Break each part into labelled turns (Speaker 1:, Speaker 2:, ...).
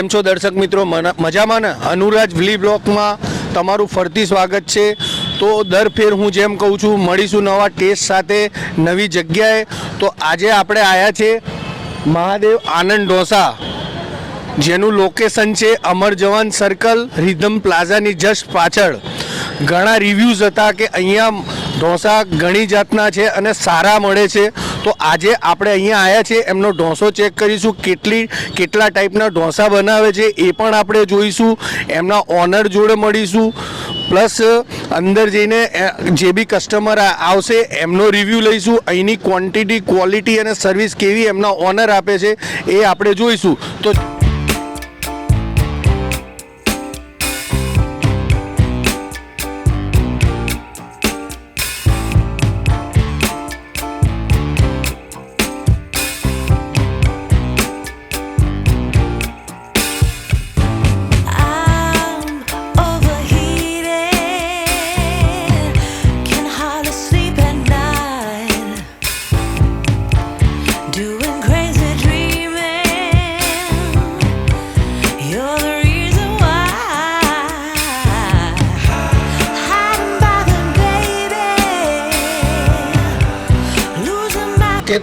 Speaker 1: કેમ છો દર્શક મિત્રો? મજામાં ને? અનુરાજ વ્લી બ્લોકમાં તમારું ફરતી સ્વાગત છે. તો દર ફેર હું જેમ કહું છું, મળીશું નવા ટેસ્ટ સાથે નવી જગ્યાએ. તો આજે આપણે આવ્યા છે મહાદેવ આનંદ ઢોસા, જેનું લોકેશન છે Amar Jawan circle, rhythm પ્લાઝાની just પાછળ. ઘણા રિવ્યૂઝ હતા કે અહીંયા ઢોસા ઘણી જાતના છે અને સારા મળે છે. તો આજે આપણે અહીંયા આવ્યા છે, એમનો ઢોસો ચેક કરીશું, કેટલા ટાઈપના ઢોસા બનાવે છે એ પણ આપણે જોઈશું. એમના ઓનર જોડે મળીશું, પ્લસ અંદર જઈને જે બી કસ્ટમર આવશે એમનો રિવ્યૂ લઈશું. અહીંની ક્વોન્ટિટી, ક્વોલિટી અને સર્વિસ કેવી એમના ઓનર આપે છે એ આપણે જોઈશું. તો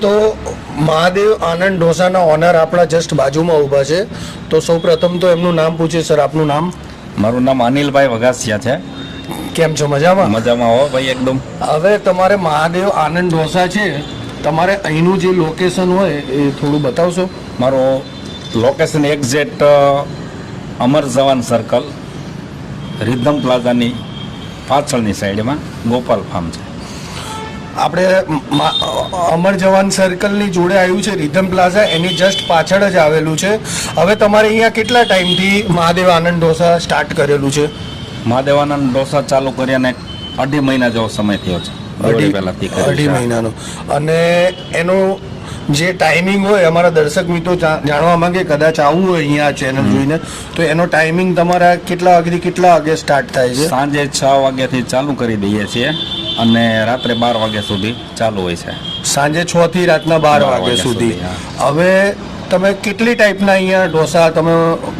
Speaker 1: તો મહાદેવ આનંદ ઢોસાના ઓનર આપણા જસ્ટ બાજુમાં ઊભા છે. તો સૌ પ્રથમ તો એમનું નામ પૂછીએ. સર, આપનું નામ?
Speaker 2: મારું નામ અનિલભાઈ વઘાસિયા છે.
Speaker 1: કેમ છો? મજામાં?
Speaker 2: મજામાં હો ભાઈ, એકદમ.
Speaker 1: હવે તમારે મહાદેવ આનંદ ઢોસા છે, તમારે અહીંનું જે લોકેશન હોય એ થોડું બતાવશો?
Speaker 2: મારું location exact Amar Jawan circle, rhythm પ્લાઝાની પાછળની સાઈડમાં ગોપાલ ફાર્મ છે.
Speaker 1: આપણે અમર જવાન સર્કલની જોડે આવ્યું છે રિધમ પ્લાઝા, એની જસ્ટ પાછળ જ આવેલું છે. હવે તમારે અહીંયા કેટલા ટાઈમથી મહાદેવ આનંદ ઢોસા સ્ટાર્ટ કરેલું છે?
Speaker 2: મહાદેવ આનંદ ઢોસા ચાલુ કર્યાને 2.5 મહિના જેવો સમય થયો છે.
Speaker 1: 2.5 મહિનાનો. અને એનો જે ટાઈમિંગ હોય, અમારા દર્શક મિત્રો જાણવા માંગે, કદાચ આવવું હોય અહીંયા ચેનલ જોઈને, તો એનો ટાઈમિંગ તમારા કેટલા વાગ્યાથી કેટલા વાગે સ્ટાર્ટ થાય છે?
Speaker 2: સાંજે 6 વાગ્યાથી ચાલુ કરી દઈએ છીએ અને રાત્રે 12 વાગ્યા સુધી ચાલુ હોય છે.
Speaker 1: સાંજે 6 થી રાતના 12 વાગ્યા સુધી. હવે તમે કેટલી ટાઈપના અહીંયા ઢોસા તમે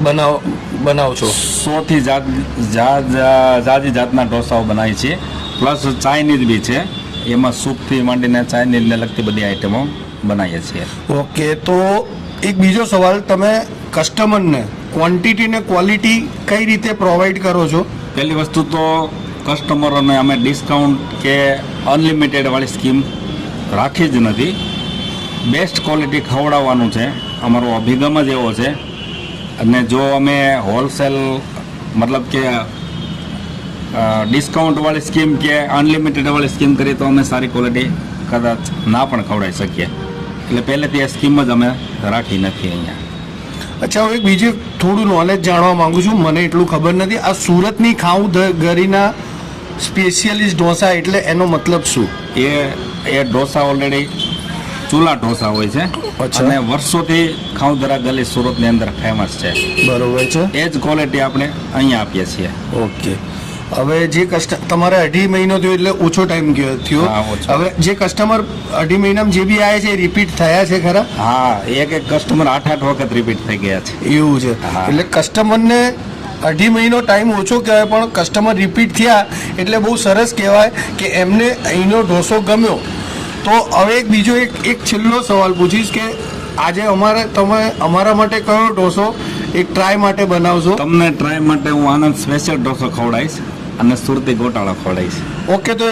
Speaker 1: બનાવો છો?
Speaker 2: 100 થી જાજી જાતના ઢોસાઓ બનાવીએ છીએ, પ્લસ ચાઇનીઝ બી છે. એમાં સૂપથી માંડીને ચાઇનીઝને લગતી બધી આઈટમો બનાવીએ છીએ.
Speaker 1: ઓકે, તો એક બીજો સવાલ, તમે કસ્ટમરને ક્વોન્ટિટી ને ક્વોલિટી કઈ રીતે પ્રોવાઈડ કરો છો?
Speaker 2: પહેલી વસ્તુ તો કસ્ટમરોને અમે ડિસ્કાઉન્ટ કે અનલિમિટેડ વાળી સ્કીમ રાખી જ નથી. બેસ્ટ ક્વોલિટી ખવડાવવાનું છે, અમારો અભિગમ જ એવો છે. અને જો અમે હોલસેલ મતલબ કે ડિસ્કાઉન્ટવાળી સ્કીમ કે અનલિમિટેડવાળી સ્કીમ કરીએ તો અમે સારી ક્વોલિટી કદાચ ના પણ ખવડાવી શકીએ. એટલે પહેલેથી એ સ્કીમ જ અમે રાખી નથી અહીંયા.
Speaker 1: અચ્છા, હવે બીજું થોડું નોલેજ જાણવા માંગુ છું, મને એટલું ખબર નથી. આ સુરતની ખાઉં ગરીના સ્પેશિયલિસ્ટ ઢોસા એટલે એનો મતલબ શું?
Speaker 2: એ ઢોસા ઓલરેડી ચૂલા ઢોસા હોય છે અને વર્ષોથી ખાઉધરા ગલી સુરતની અંદર ફેમસ છે.
Speaker 1: બરોબર છે.
Speaker 2: એ જ ક્વોલિટી આપણે અહીંયા આપીએ છીએ.
Speaker 1: ઓકે. હવે જે તમારે 2.5 મહિનો થયો એટલે ઓછો ટાઈમ થયો. હવે જે કસ્ટમર 2.5 મહિનામાં જે બી આવ્યા છે એ રિપીટ થયા છે ખરા?
Speaker 2: હા, એક કસ્ટમર 8 વખત રિપીટ થઈ ગયા છે.
Speaker 1: એવું છે. એટલે કસ્ટમરને 2.5 મહિનો ટાઈમ ઓછો કહેવાય, પણ કસ્ટમર રિપીટ થયા એટલે બહુ સરસ કહેવાય કે એમને અહીંનો ઢોસો ગમ્યો. તો હવે એક બીજો એક છેલ્લો સવાલ પૂછીશ કે આજે તમે અમારા માટે કયો ઢોસો એક ટ્રાય માટે બનાવશો?
Speaker 2: તમને ટ્રાય માટે હું આનંદ સ્પેશિયલ ઢોસો ખવડાવીશ અને સુરતી ગોટાળા ખવડાવીશ.
Speaker 1: ઓકે, તો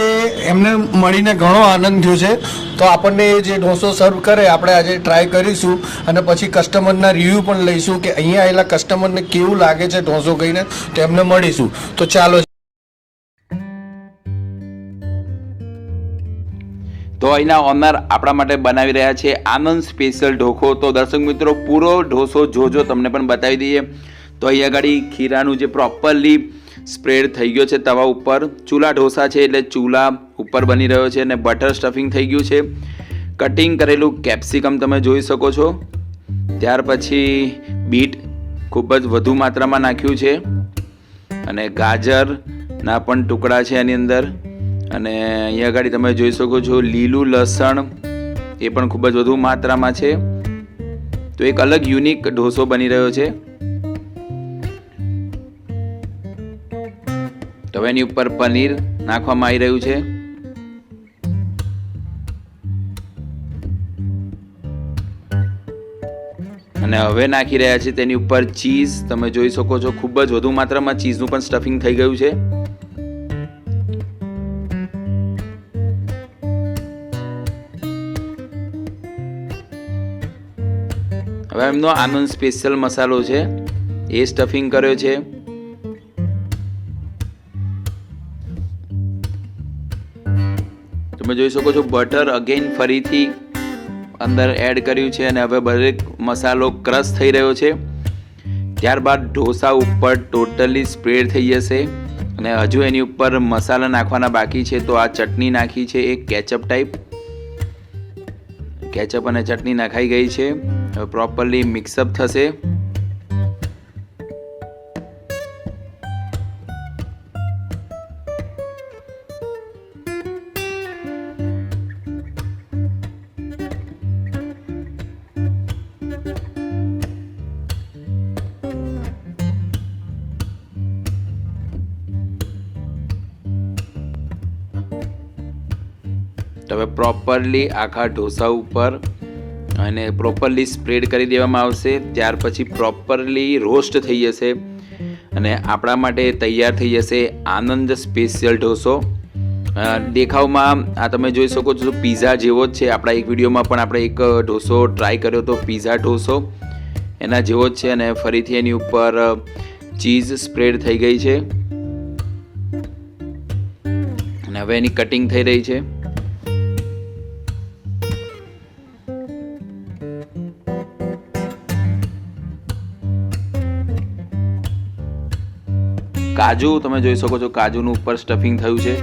Speaker 1: એમને મળીને ઘણો આનંદ થયો છે. તો આપણને એ જે ઢોસો સર્વ કરે આપણે આજે ટ્રાય કરીશું અને પછી કસ્ટમરના રિવ્યૂ પણ લઈશું કે અહીંયા આવેલા કસ્ટમરને કેવું લાગે છે ઢોસો કહીને, તો એમને મળીશું. તો ચાલો.
Speaker 3: તો અહીંના ઓનર આપણા માટે બનાવી રહ્યા છે આનંદ સ્પેશિયલ ઢોકો. તો દર્શક મિત્રો, પૂરો ઢોસો જોજો, તમને પણ બતાવી દઈએ. તો અહીંયા આગળ ખીરાનું જે પ્રોપરલી સ્પ્રેડ થઈ ગયો છે તવા ઉપર. ચૂલા ઢોસા છે એટલે ચૂલા ઉપર બની રહ્યો છે અને બટર સ્ટફિંગ થઈ ગયું છે. કટિંગ કરેલું કેપ્સિકમ તમે જોઈ શકો છો. ત્યાર પછી બીટ ખૂબ જ વધુ માત્રામાં નાખ્યું છે અને ગાજરના પણ ટુકડા છે એની અંદર. અને અહીંયા આગળ તમે જોઈ શકો છો લીલું લસણ, એ પણ ખૂબ જ વધુ માત્રામાં છે. તો એક અલગ યુનિક ઢોસો બની રહ્યો છે. હવે એની ઉપર પનીર નાખવામાં આવી રહ્યું છે. અને હવે નાખી રહ્યા છે તેની ઉપર ચીઝ. તમે જોઈ શકો છો ખૂબ જ વધુ માત્રામાં ચીઝનું પણ સ્ટફિંગ થઈ ગયું છે. હવે એમનો આનંદ સ્પેશિયલ મસાલો છે એ સ્ટફિંગ કર્યો છે. તમે જોઈ શકો છો બટર અગેન ફરીથી અંદર એડ કર્યું છે અને હવે દરેક મસાલો ક્રશ થઈ રહ્યો છે. ત્યારબાદ ઢોસા ઉપર ટોટલી સ્પ્રેડ થઈ જશે અને હજુ એની ઉપર મસાલા નાખવાના બાકી છે. તો આ ચટણી નાખી છે એક કેચઅપ ટાઈપ. કેચઅપ અને ચટણી નાખાઈ ગઈ છે. હવે પ્રોપરલી મિક્સઅપ થશે. તો હવે પ્રોપરલી આખા ઢોસા ઉપર અને પ્રોપરલી સ્પ્રેડ કરી દેવામાં આવશે. ત્યાર પછી પ્રોપરલી રોસ્ટ થઈ જશે અને આપણા માટે તૈયાર થઈ જશે આનંદ સ્પેશિયલ ઢોસો. દેખાવમાં આ તમે જોઈ શકો છો પીઝા જેવો જ છે. આપણા એક વિડીયોમાં પણ આપણે એક ઢોસો ટ્રાય કર્યો હતો, પીઝા ઢોસો, એના જેવો જ છે. અને ફરીથી એની ઉપર ચીઝ સ્પ્રેડ થઈ ગઈ છે અને હવે એની કટિંગ થઈ રહી છે. કાજુ તમે જોઈ શકો છો, કાજુનું ઉપર સ્ટફિંગ થયું છે.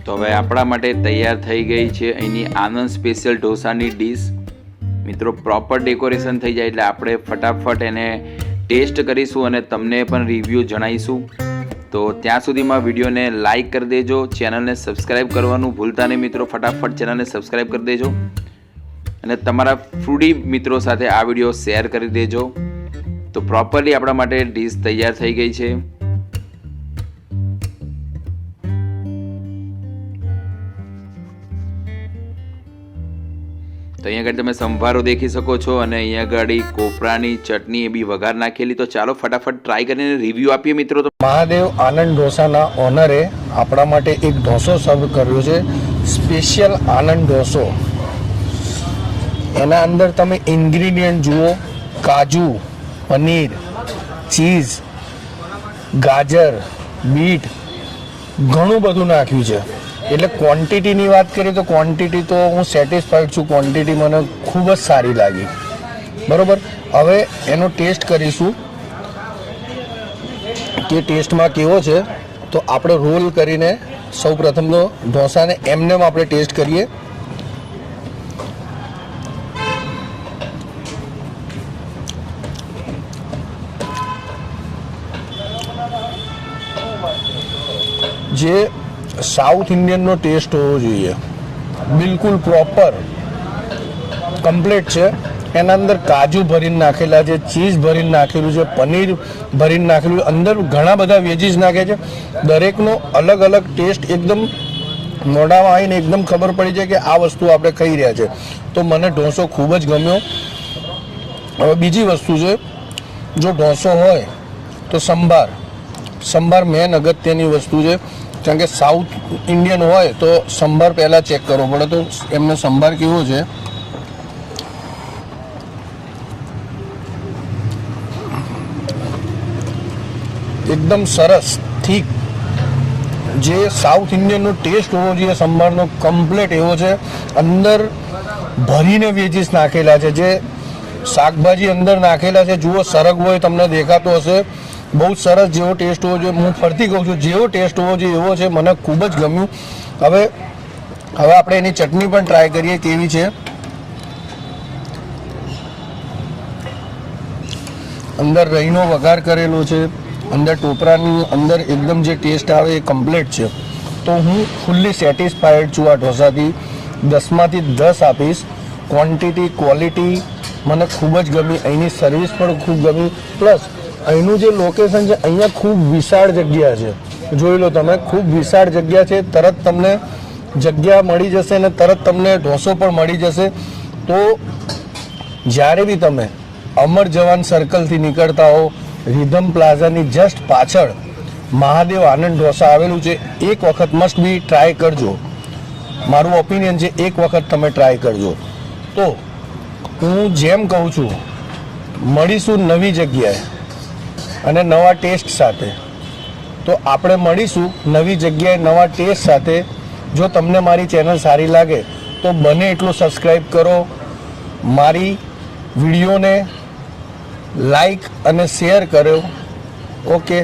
Speaker 3: તો હવે આપણા માટે તૈયાર થઈ ગઈ છે અહીંની આનંદ સ્પેશિયલ ઢોસાની ડીશ. મિત્રો પ્રોપર ડેકોરેશન થઈ જાય એટલે આપણે ફટાફટ એને ટેસ્ટ કરીશું અને તમને પણ રિવ્યૂ જણાવીશું. તો ત્યાં સુધીમાં વિડીયોને લાઇક કરી દેજો, ચેનલને સબસ્ક્રાઈબ કરવાનું ભૂલતા નહીં મિત્રો. ફટાફટ ચેનલને સબસ્ક્રાઈબ કરી દેજો અને તમારા ફૂડી મિત્રો સાથે આ વિડીયો શેર કરી દેજો. તો પ્રોપરલી આપણા માટે ડીશ તૈયાર થઈ ગઈ છે. તો અહીંયા આગળ તમે સંભારો દેખી શકો છો અને અહીંયા આગળ કોપરાની ચટણી એ બી વઘાર નાખેલી. તો ચાલો ફટાફટ ટ્રાય કરીને રિવ્યૂ આપીએ મિત્રો. તો
Speaker 1: મહાદેવ આનંદ ઢોસાના ઓનરે આપણા માટે એક ઢોસો સર્વ કર્યો છે, સ્પેશિયલ આનંદ ઢોસો. એના અંદર તમે ઇન્ગ્રીડિયન્ટ જુઓ, કાજુ, પનીર, ચીઝ, ગાજર, બીટ, ઘણું બધું નાખ્યું છે. એટલે ક્વોન્ટિટીની વાત કરીએ તો ક્વોન્ટિટી તો હું સેટિસ્ફાઈડ છું. ક્વોન્ટિટી મને ખૂબ જ સારી લાગી. બરાબર, હવે એનો ટેસ્ટ કરીશું કે ટેસ્ટમાં કેવો છે. તો આપણે રોલ કરીને સૌ પ્રથમ તો ઢોસાને એમને આપણે ટેસ્ટ કરીએ. જે સાઉથ ઇન્ડિયનનો ટેસ્ટ હોવો જોઈએ, બિલકુલ પ્રોપર કમ્પ્લીટ છે. એના અંદર કાજુ ભરીને નાખેલા છે, ચીઝ ભરીને નાખેલું છે, પનીર ભરીને નાખેલું છે, અંદર ઘણા બધા વેજીસ નાખે છે. દરેકનો અલગ અલગ ટેસ્ટ એકદમ મોઢામાં આવીને એકદમ ખબર પડી જાય કે આ વસ્તુ આપણે ખાઈ રહ્યા છે. તો મને ઢોસો ખૂબ જ ગમ્યો. હવે બીજી વસ્તુ છે, જો ઢોસો હોય તો સંભાર મેન અગત્યની વસ્તુ છે. કારણ કે સાઉથ ઇન્ડિયન હોય તો સંભાર પહેલાં ચેક કરવો પડે. તો એમને સંભાર કેવો છે, એકદમ સરસ થીક, જે સાઉથ ઇન્ડિયનનો ટેસ્ટ હોવો જોઈએ સંભારનો કમ્પ્લીટ એવો છે. અંદર ભરીને વેજીસ નાખેલા છે, જે શાકભાજી અંદર નાખેલા છે. જુઓ સરગવો હોય તમને દેખાતો હશે. બહુ સરસ જેવો ટેસ્ટ હોવો જોઈએ. હું ફરતી કહું છું, જેવો ટેસ્ટ હોવો જોઈએ એવો છે. મને ખૂબ જ ગમ્યું. હવે આપણે એની ચટણી પણ ટ્રાય કરીએ કેવી છે. અંદર રહીનો વઘાર કરેલો છે, અંદર ટોપરાની અંદર એકદમ જે ટેસ્ટ આવે એ કમ્પ્લીટ છે. તો હું ફૂલ્લી સેટિસ્ફાઈડ છું આ ઢોસાથી. 10માંથી 10 આપીશ. ક્વોન્ટિટી ક્વોલિટી મને ખૂબ જ ગમી, અહીંની સર્વિસ પણ ખૂબ ગમી, પ્લસ અહીંનું જે લોકેશન છે અહીંયા ખૂબ વિશાળ જગ્યા છે. જોઈ લો તમે, ખૂબ વિશાળ જગ્યા છે. તરત તમને જગ્યા મળી જશે અને તરત તમને ઢોસો પણ મળી જશે. તો જ્યારે બી તમે અમર જવાન સર્કલથી નીકળતા હો, રિધમ પ્લાઝાની જસ્ટ પાછળ મહાદેવ આનંદ ઢોસા આવેલું છે. એક વખત મસ્ટ બી ટ્રાય કરજો. મારું ઓપિનિયન છે, એક વખત તમે ટ્રાય કરજો. તો હું જેમ કહું છું, મળીશું નવી જગ્યાએ અને નવા ટેસ્ટ સાથે. તો આપણે મળીશું નવી જગ્યાએ નવા ટેસ્ટ સાથે. જો તમને મારી ચેનલ સારી લાગે તો બને એટલું સબસ્ક્રાઈબ કરો, મારી વિડીયોને લાઈક અને શેર કરો. ઓકે.